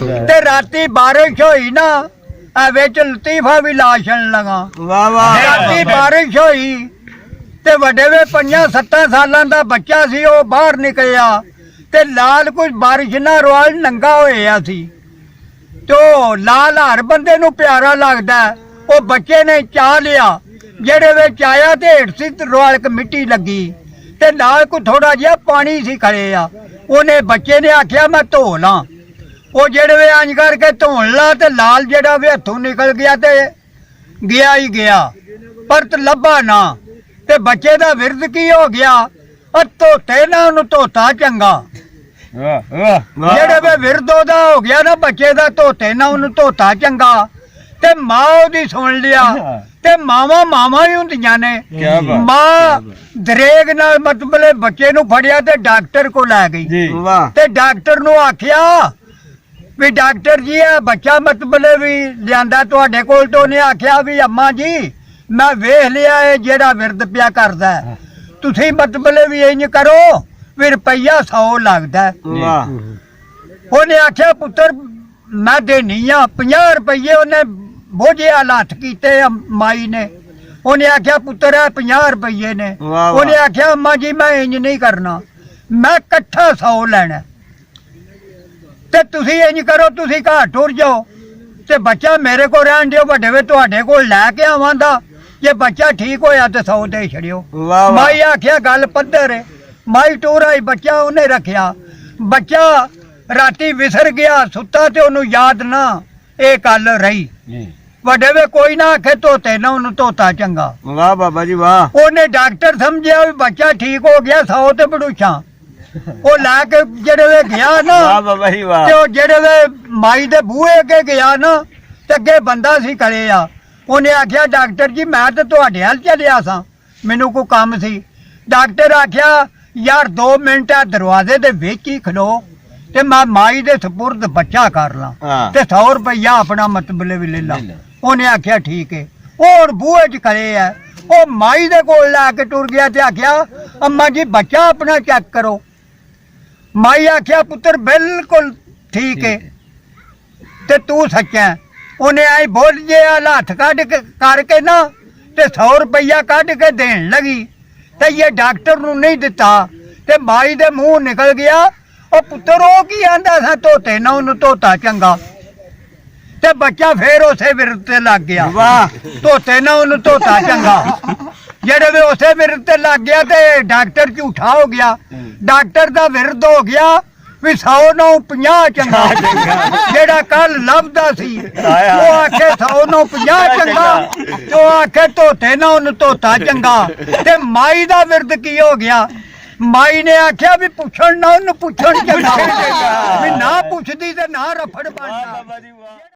ते राती बारिश होई ना विच लतीफा भी लाशन लगा राती बारिश होई ते वड्डे वे 5-7 सालां दा बच्चा सी ओ बाहर निकलिया ते लाल कुछ बारिश ना रोल नंगा होया सी तो लाल हर बंदे नू प्यारा लगदा ओ बच्चे ने चा लिया जेड़े विच आया ते हेठ सी रोल क मिट्टी लगी ते नाल को थोड़ा जिहा पानी सी खड़े आ ओने बच्चे ने आख्या मैं धो ला ਉਹ ਜਿਹੜੇ ਵੇ ਇੰਜ ਕਰਕੇ ਧੋਣ ਲਾ ਤੇ ਲਾਲ ਜਿਹੜਾ ਵੇ ਹੱਥੋਂ ਨਿਕਲ ਗਿਆ ਤੇ ਗਿਆ ਹੀ ਗਿਆ ਪਰ ਲੱਭਾ ਨਾ ਤੇ ਬੱਚੇ ਦਾ ਵਿਰਦ ਕੀ ਹੋ ਗਿਆ ਉਹ ਧੋਤੇ ਨਾ ਉਹਨੂੰ ਧੋਤਾ ਚੰਗਾ ਜਿਹੜੇ ਵੇ ਵਿਰਦ ਉਹਦਾ ਹੋ ਗਿਆ ਨਾ ਬੱਚੇ ਦਾ ਧੋਤੇ ਨਾ ਉਹਨੂੰ ਧੋਤਾ ਚੰਗਾ ਤੇ ਮਾਂ ਉਹਦੀ ਸੁਣ ਲਿਆ ਤੇ ਮਾਵਾਂ ਹੀ ਹੁੰਦੀਆਂ ਨੇ ਮਾਂ ਦਰੇਗ ਨਾਲ ਮਤਲਬ ਬੱਚੇ ਨੂੰ ਫੜਿਆ ਤੇ ਡਾਕਟਰ ਕੋਲ ਲੈ ਗਈ ਤੇ ਡਾਕਟਰ ਨੂੰ ਆਖਿਆ भी डॉक्टर जी है बच्चा मतलब भी लिया तुहाडे कोल तो उन्हें आख्या भी अम्मा जी मैं वेख लिया है जेड़ा विरद पिया करदा है तुसी मतलब भी इंज करो भी रुपया 100 लगदा है उन्हें आख्या पुत्र मैं देनी आ 50 रुपये उन्हें बोझे हालात कीते माई ने उन्हें आख्या पुत्र है 50 रुपये ने उन्हें आख्या अम्मा जी मैं इंज नहीं करना मैं कट्ठा 100 लेना ते तुसी इंज करो तुसी घर टुर जाओ ते बच्चा मेरे को रहन दियो वड्डे वे तुहाडे कोल लैके आवांदा जे बच्चा ठीक होया ते 100 दे छड़ियो माई आख्या गल पद्धर है माई टुर आई बच्चा उन्हें रखिया बच्चा राती विसर गया सुता ते ओनू याद ना ये गल रही वड्डे वे कोई ना आखे धोते ना ओनू धोता चंगा वाह बाबा जी वाह ओने डॉक्टर समझिया भी बच्चा ठीक हो गया 100 ते बड़ूछा ਉਹ ਲੈ ਕੇ ਜਿਹੜੇ ਵੇ ਗਿਆ ਨਾ ਤੇ ਉਹ ਜਿਹੜੇ ਵੇ ਮਾਈ ਦੇ ਬੂਹੇ ਅੱਗੇ ਗਿਆ ਨਾ ਤੇ ਅੱਗੇ ਬੰਦਾ ਸੀ ਖੜੇ ਆ ਉਹਨੇ ਆਖਿਆ ਡਾਕਟਰ ਜੀ ਮੈਂ ਤੇ ਤੁਹਾਡੇ ਹਾਲ ਚੱਲਿਆ ਸਾਂ ਮੈਨੂੰ ਕੋਈ ਕੰਮ ਸੀ ਡਾਕਟਰ ਆਖਿਆ ਯਾਰ 2 ਮਿੰਟ ਆ ਦਰਵਾਜ਼ੇ ਦੇ ਵਿੱਚ ਹੀ ਖਲੋ ਤੇ ਮੈਂ ਮਾਈ ਦੇ ਸਪੁਰਦ ਬੱਚਾ ਕਰ ਲਾਂ ਤੇ 100 ਰੁਪਇਆ ਆਪਣਾ ਮਤਲਬ ਵੀ ਲੈ ਲਾ ਉਹਨੇ ਆਖਿਆ ਠੀਕ ਹੈ ਉਹ ਬੂਹੇ 'ਚ ਖੜੇ ਆ ਉਹ ਮਾਈ ਦੇ ਕੋਲ ਲੈ ਕੇ ਟੁਰ ਗਿਆ ਤੇ ਆਖਿਆ ਅੰਮਾ ਜੀ ਬੱਚਾ ਆਪਣਾ ਚੈੱਕ ਕਰੋ माई आख्या पुत्र बिल्कुल ठीक है ते तू सच्चा उन्हें आई बोल जे हाथ कढ़ करके ना ते 100 रुपया कढ़ के देन लगी ते ये डॉक्टर नू नहीं दिता ते माई दे मुंह निकल गया ओ पुत्र ओ की आंदा सा धोते ना उन्हें धोता चंगा ते बच्चा फिर उसे विरद ते लग गया वाह धोते ना उन्हें धोता चंगा जेड़े वे उसे विरद ते लग गया ते डॉक्टर झूठा हो गया डॉक्टर दा विरद हो गया भी 100 नौ 50 चंगा जेड़ा कल लभदा सी वो आखे 100 नौ 50 चंगा तो आखे धोते ना उन्हें धोता चंगा ते माई दा विरद की हो गया माई ने आख्या भी पुछण ना उन्हें पुछण चंगा भी ना पुछदी ते ना रफड़ बनदा।